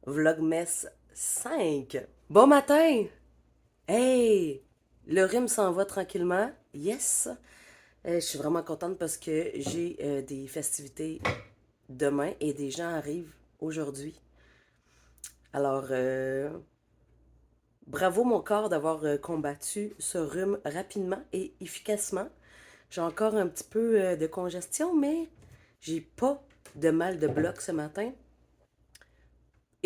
Vlogmas 5. Bon matin! Hey! Le rhume s'en va tranquillement. Yes! Je suis vraiment contente parce que j'ai des festivités demain et des gens arrivent aujourd'hui. Alors, bravo mon corps d'avoir combattu ce rhume rapidement et efficacement. J'ai encore un petit peu de congestion, mais j'ai pas de mal de bloc ce matin.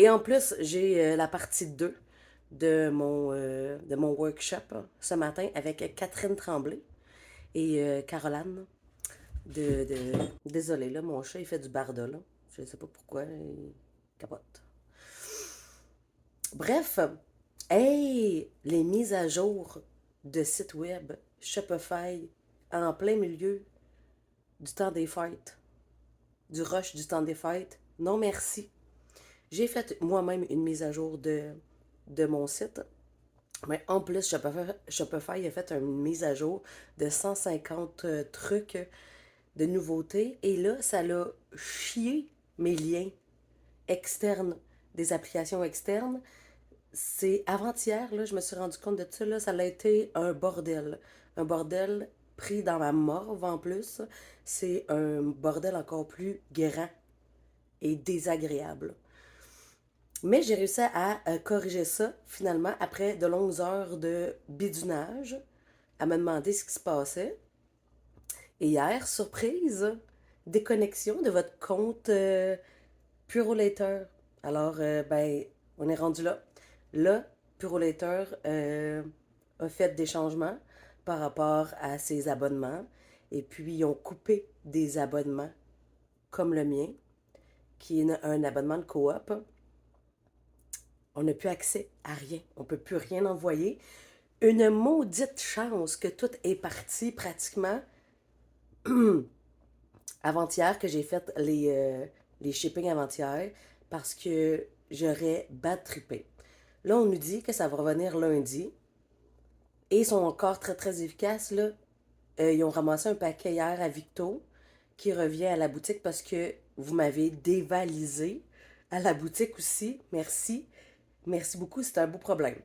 Et en plus, j'ai la partie 2 de mon workshop ce matin avec Catherine Tremblay et Caroline. Désolée, là, mon chat, il fait du barda, là. Je sais pas pourquoi, il capote. Bref, hey, les mises à jour de site web Shopify en plein milieu du temps des fêtes, du rush du temps des fêtes. Non, merci. J'ai fait moi-même une mise à jour de mon site. Mais en plus, Shopify a fait une mise à jour de 150 trucs de nouveautés. Et là, ça l'a chié mes liens externes, des applications externes. C'est avant-hier, là, je me suis rendu compte de ça, là, ça a été un bordel. Un bordel pris dans ma morve en plus. C'est un bordel encore plus grand et désagréable. Mais j'ai réussi à corriger ça, finalement, après de longues heures de bidunage, à me demander ce qui se passait. Et hier, surprise, déconnexion de votre compte Purolator. Alors, ben, on est rendu là. Là, Purolator a fait des changements par rapport à ses abonnements. Et puis, ils ont coupé des abonnements comme le mien, qui est un abonnement de coop. On n'a plus accès à rien. On ne peut plus rien envoyer. Une maudite chance que tout est parti pratiquement avant-hier, que j'ai fait les shippings avant-hier, parce que j'aurais bad trippé. Là, on nous dit que ça va revenir lundi. Et ils sont encore très, très efficaces, là. Ils ont ramassé un paquet hier à Victo qui revient à la boutique parce que vous m'avez dévalisé à la boutique aussi. Merci. Merci beaucoup, c'est un beau problème.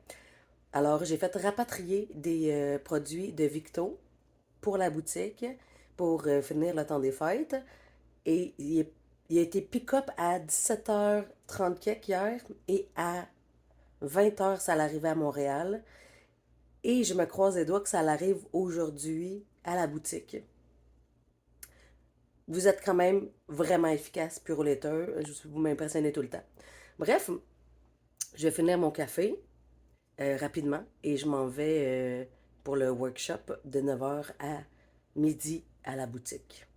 Alors, j'ai fait rapatrier des produits de Victo pour la boutique pour finir le temps des fêtes. Et il a été pick-up à 17h30 hier et à 20h, ça l'arrivait à Montréal. Et je me croise les doigts que ça l'arrive aujourd'hui à la boutique. Vous êtes quand même vraiment efficace, Purolator. Vous m'impressionnez tout le temps. Bref, je vais finir mon café rapidement et je m'en vais pour le workshop de 9h à midi à la boutique.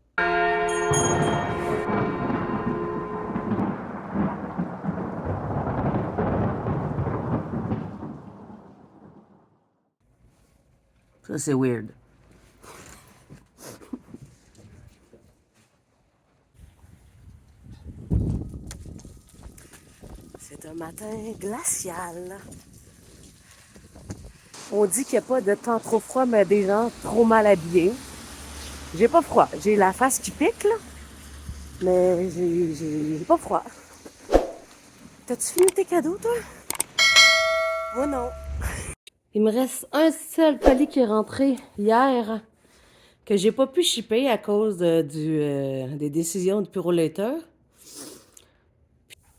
Ça, c'est weird. C'est un matin glacial. On dit qu'il n'y a pas de temps trop froid, mais des gens trop mal habillés. J'ai pas froid. J'ai la face qui pique, là. Mais j'ai pas froid. T'as-tu fini tes cadeaux, toi? Moi, non. Il me reste un seul colis qui est rentré hier que j'ai pas pu shipper à cause des décisions de Purolator.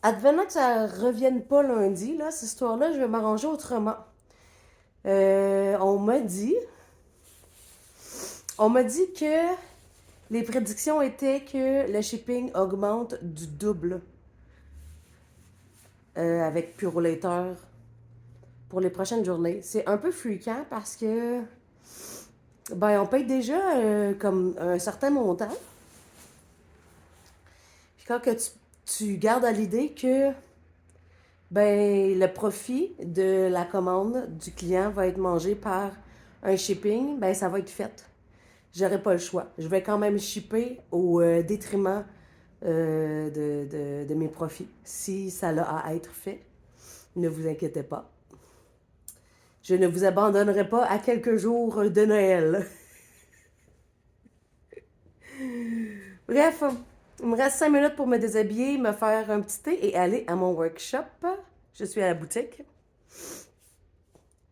Advenant que ça revienne pas lundi, là, cette histoire-là, je vais m'arranger autrement. On m'a dit que les prédictions étaient que le shipping augmente du double avec Purolator pour les prochaines journées. C'est un peu fréquent parce que ben on paye déjà comme un certain montant. Puis quand que tu gardes à l'idée que ben le profit de la commande du client va être mangé par un shipping, ben ça va être fait. J'aurai pas le choix. Je vais quand même shipper au détriment de mes profits. Si ça a à être fait, ne vous inquiétez pas. Je ne vous abandonnerai pas à quelques jours de Noël. Bref, Il me reste 5 minutes pour me déshabiller, me faire un petit thé et aller à mon workshop. Je suis à la boutique.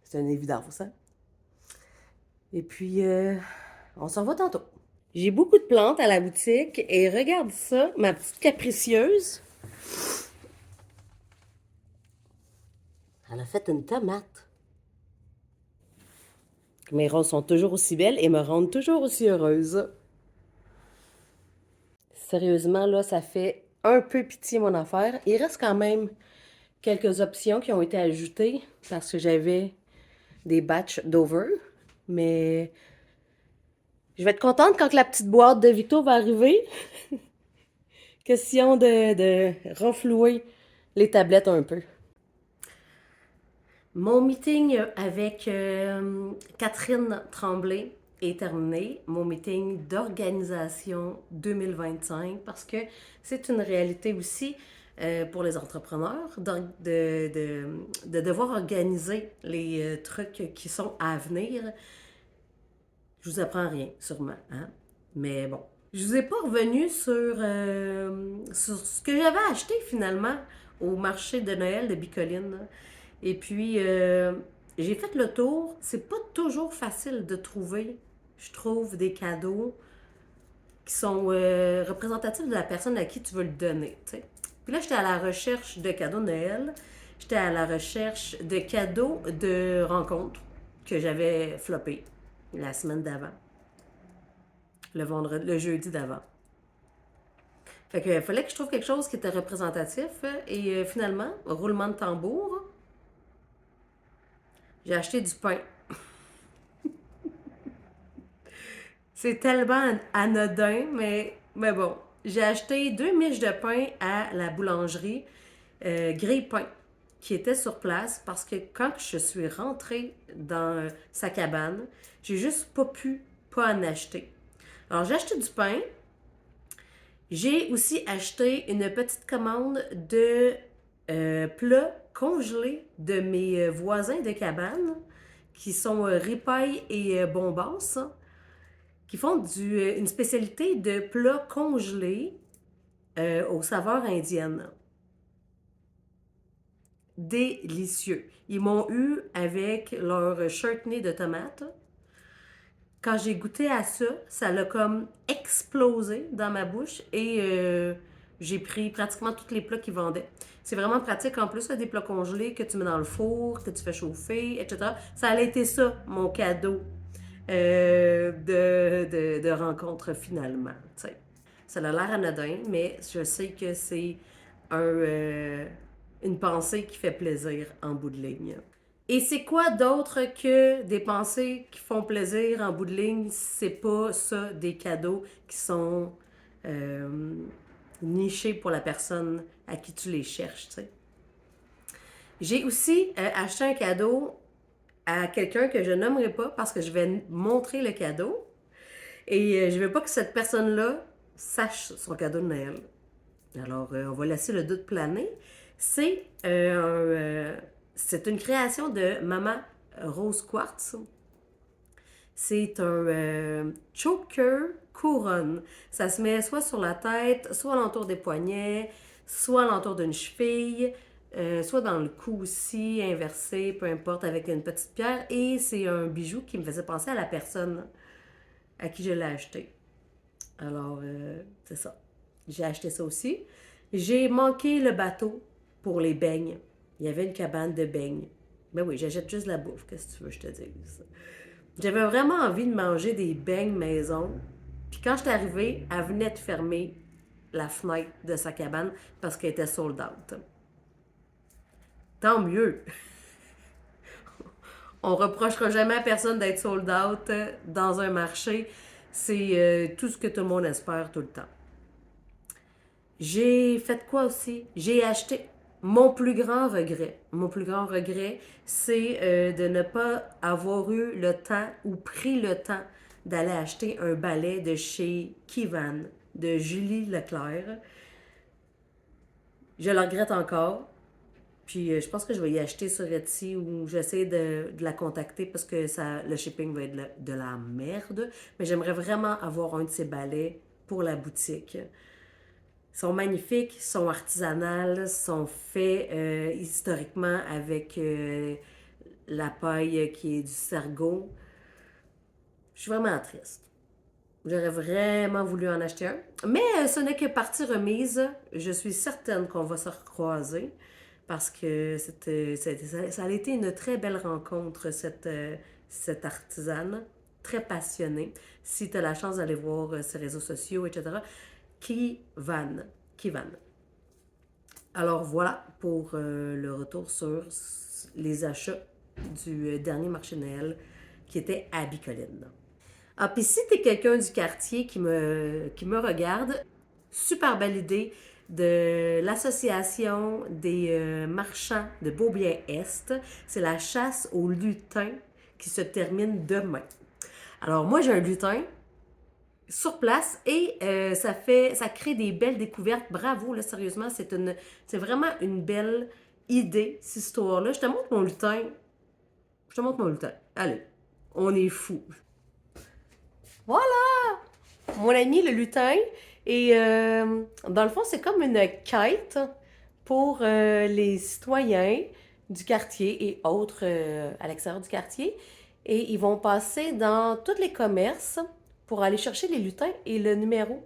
C'est une évidence, hein? Et puis, on s'en va tantôt. J'ai beaucoup de plantes à la boutique et regarde ça, ma petite capricieuse. Elle a fait une tomate. Mes roses sont toujours aussi belles et me rendent toujours aussi heureuse. Sérieusement, là, ça fait un peu pitié mon affaire. Il reste quand même quelques options qui ont été ajoutées parce que j'avais des batchs d'over. Mais je vais être contente quand la petite boîte de Victo va arriver. Question de renflouer les tablettes un peu. Mon meeting avec Catherine Tremblay est terminé. Mon meeting d'organisation 2025 parce que c'est une réalité aussi pour les entrepreneurs de devoir organiser les trucs qui sont à venir. Je vous apprends rien, sûrement, hein? Mais bon. Je vous ai pas revenu sur ce que j'avais acheté finalement au marché de Noël de Bicoline. Et puis, j'ai fait le tour. C'est pas toujours facile de trouver, je trouve, des cadeaux qui sont représentatifs de la personne à qui tu veux le donner. T'sais. Puis là, j'étais à la recherche de cadeaux de Noël. J'étais à la recherche de cadeaux de rencontres que j'avais floppé la semaine d'avant. Le jeudi d'avant. Fait que fallait que je trouve quelque chose qui était représentatif. Et finalement, roulement de tambour, j'ai acheté du pain. C'est tellement anodin, mais bon. J'ai acheté 2 miches de pain à la boulangerie Grille-Pain qui était sur place parce que quand je suis rentrée dans sa cabane, j'ai juste pas pu pas en acheter. Alors j'ai acheté du pain. J'ai aussi acheté une petite commande de plats congelés de mes voisins de cabane qui sont ripailles et bombasses, qui font une spécialité de plats congelés aux saveurs indiennes. Délicieux. Ils m'ont eu avec leur chutney de tomates. Quand j'ai goûté à ça, ça l'a comme explosé dans ma bouche et j'ai pris pratiquement tous les plats qu'ils vendaient. C'est vraiment pratique en plus, là, des plats congelés que tu mets dans le four, que tu fais chauffer, etc. Ça a été ça, mon cadeau de rencontre finalement. T'sais. Ça a l'air anodin, mais je sais que c'est une pensée qui fait plaisir en bout de ligne. Et c'est quoi d'autre que des pensées qui font plaisir en bout de ligne? C'est pas ça, des cadeaux qui sont nichés pour la personne à qui tu les cherches, tu sais. J'ai aussi acheté un cadeau à quelqu'un que je nommerai pas parce que je vais montrer le cadeau. Et je veux pas que cette personne-là sache son cadeau de Noël. Alors, on va laisser le doute planer. C'est une création de Maman Rose Quartz. C'est un choker couronne. Ça se met soit sur la tête, soit alentour des poignets, soit alentour d'une cheville, soit dans le cou aussi, inversé, peu importe, avec une petite pierre. Et c'est un bijou qui me faisait penser à la personne à qui je l'ai acheté. Alors, c'est ça. J'ai acheté ça aussi. J'ai manqué le bateau pour les beignes. Il y avait une cabane de beignes. Ben oui, j'achète juste la bouffe, qu'est-ce que tu veux que je te dise? J'avais vraiment envie de manger des beignes maison. Puis quand j'étais arrivée, elle venait de fermer la fenêtre de sa cabane parce qu'elle était sold out. Tant mieux! On reprochera jamais à personne d'être sold out dans un marché. C'est tout ce que tout le monde espère tout le temps. J'ai fait quoi aussi? J'ai acheté mon plus grand regret. Mon plus grand regret, c'est de ne pas avoir eu le temps ou pris le temps d'aller acheter un balai de chez Kivan, de Julie Leclerc. Je le regrette encore. Puis je pense que je vais y acheter sur Etsy ou j'essaie de la contacter parce que le shipping va être de la merde. Mais j'aimerais vraiment avoir un de ces balais pour la boutique. sont magnifiques, sont artisanales, sont faits historiquement avec la paille qui est du Sargo. Je suis vraiment triste. J'aurais vraiment voulu en acheter un. Mais ce n'est que partie remise. Je suis certaine qu'on va se recroiser parce que ça a été une très belle rencontre, cette artisane, très passionnée. Si tu as la chance d'aller voir ses réseaux sociaux, etc., Kivan. Kivan. Alors voilà pour le retour sur les achats du dernier marché de Noël qui était à Bicoline. Ah, puis si t'es quelqu'un du quartier qui me regarde, super belle idée de l'association des marchands de Beaubien-Est. C'est la chasse au lutin qui se termine demain. Alors moi j'ai un lutin sur place et ça crée des belles découvertes. Bravo, là, sérieusement, c'est vraiment une belle idée, cette histoire-là. Je te montre mon lutin. Je te montre mon lutin. Allez, on est fous. Voilà! Mon ami le lutin. Et dans le fond, c'est comme une quête pour les citoyens du quartier et autres à l'extérieur du quartier. Et ils vont passer dans tous les commerces pour aller chercher les lutins et le numéro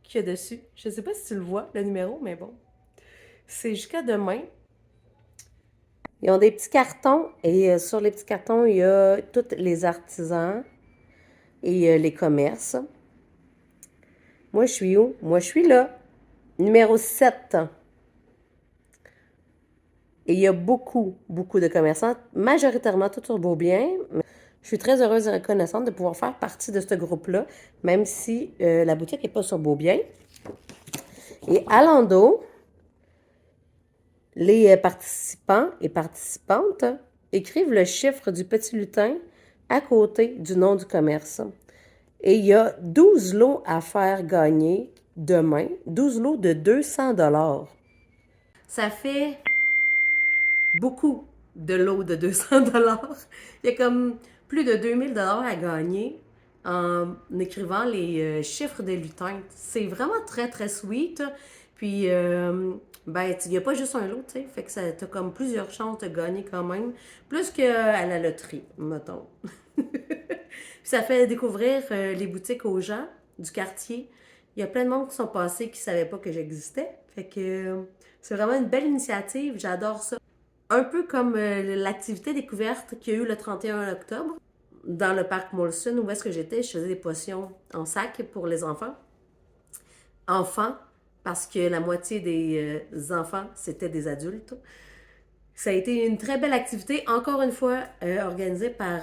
qu'il y a dessus. Je ne sais pas si tu le vois, le numéro, mais bon. C'est jusqu'à demain. Ils ont des petits cartons et sur les petits cartons, il y a tous les artisans et les commerces. Moi, je suis où? Moi, je suis là. Numéro 7. Et il y a beaucoup, beaucoup de commerçants, majoritairement tout sur Beaubien. Je suis très heureuse et reconnaissante de pouvoir faire partie de ce groupe-là, même si la boutique n'est pas sur Beaubien. Et à l'endos, les participants et participantes écrivent le chiffre du petit lutin à côté du nom du commerce. Et il y a 12 lots à faire gagner demain, 12 lots de 200 $. Ça fait beaucoup de lots de 200 $. Il y a comme plus de 2000 $ à gagner en écrivant les chiffres des lutins. C'est vraiment très, très sweet. Puis, ben, il n'y a pas juste un lot, tu sais. Fait que ça, t'as comme plusieurs chances de gagner quand même. Plus qu'à la loterie, mettons. Puis ça fait découvrir les boutiques aux gens du quartier. Il y a plein de monde qui sont passés qui ne savaient pas que j'existais. Fait que c'est vraiment une belle initiative. J'adore ça. Un peu comme l'activité découverte qu'il y a eu le 31 octobre dans le parc Molson où est-ce que j'étais. Je faisais des potions en sac pour les enfants. Enfants, parce que la moitié des enfants, c'était des adultes. Ça a été une très belle activité, encore une fois, organisée par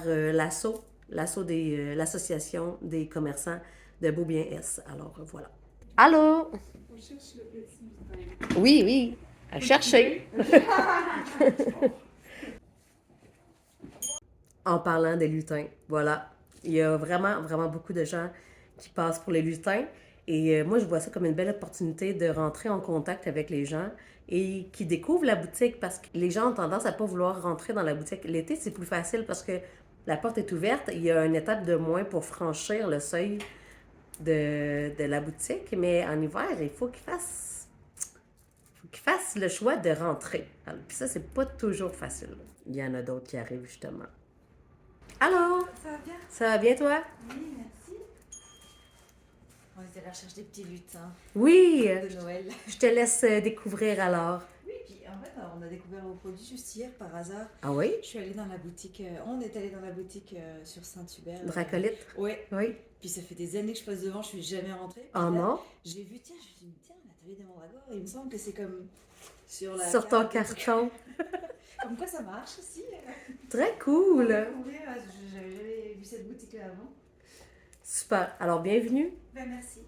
l'association des commerçants de Beaubien-Est. Alors, voilà. Allô? On cherche le petit lutin. Oui, oui, à chercher. En parlant des lutins, voilà. Il y a vraiment, vraiment beaucoup de gens qui passent pour les lutins. Et moi, je vois ça comme une belle opportunité de rentrer en contact avec les gens et qui découvrent la boutique parce que les gens ont tendance à pas vouloir rentrer dans la boutique. L'été, c'est plus facile parce que la porte est ouverte. Il y a une étape de moins pour franchir le seuil de la boutique. Mais en hiver, il faut qu'ils fassent le choix de rentrer. Alors, puis ça, c'est pas toujours facile. Il y en a d'autres qui arrivent justement. Allô? Ça va bien? Ça va bien, toi? Oui, merci. On était à la recherche des petits lutins Oui! de Noël. Je te laisse découvrir alors. Oui, puis en fait, on a découvert vos produits juste hier par hasard. Ah oui? Je suis allée dans la boutique, on est allé dans la boutique sur Saint-Hubert. Dracolite? Ouais. Oui. Puis ça fait des années que je passe devant, je suis jamais rentrée. Puis Oh là, non? j'ai vu, tiens, je me suis dit, tiens, l'atelier des Mandragores, il me semble que c'est comme sur la Sur ton carte. carton. Comme quoi ça marche aussi. Très cool! J'avais jamais vu cette boutique-là avant. Super. Alors, bienvenue. Ben merci.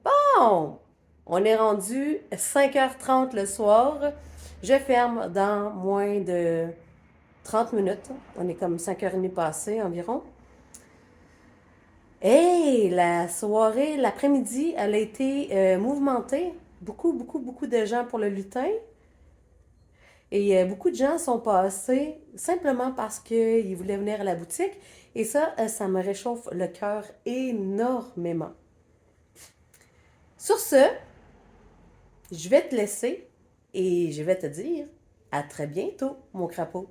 Bon! On est rendu 5h30 le soir. Je ferme dans moins de 30 minutes. On est comme 5h30 passées environ. Hey! La soirée, l'après-midi, elle a été mouvementée. Beaucoup, beaucoup, beaucoup de gens pour le lutin. Et beaucoup de gens sont passés simplement parce qu'ils voulaient venir à la boutique. Et ça me réchauffe le cœur énormément. Sur ce, Je vais te laisser et je vais te dire à très bientôt, mon crapaud.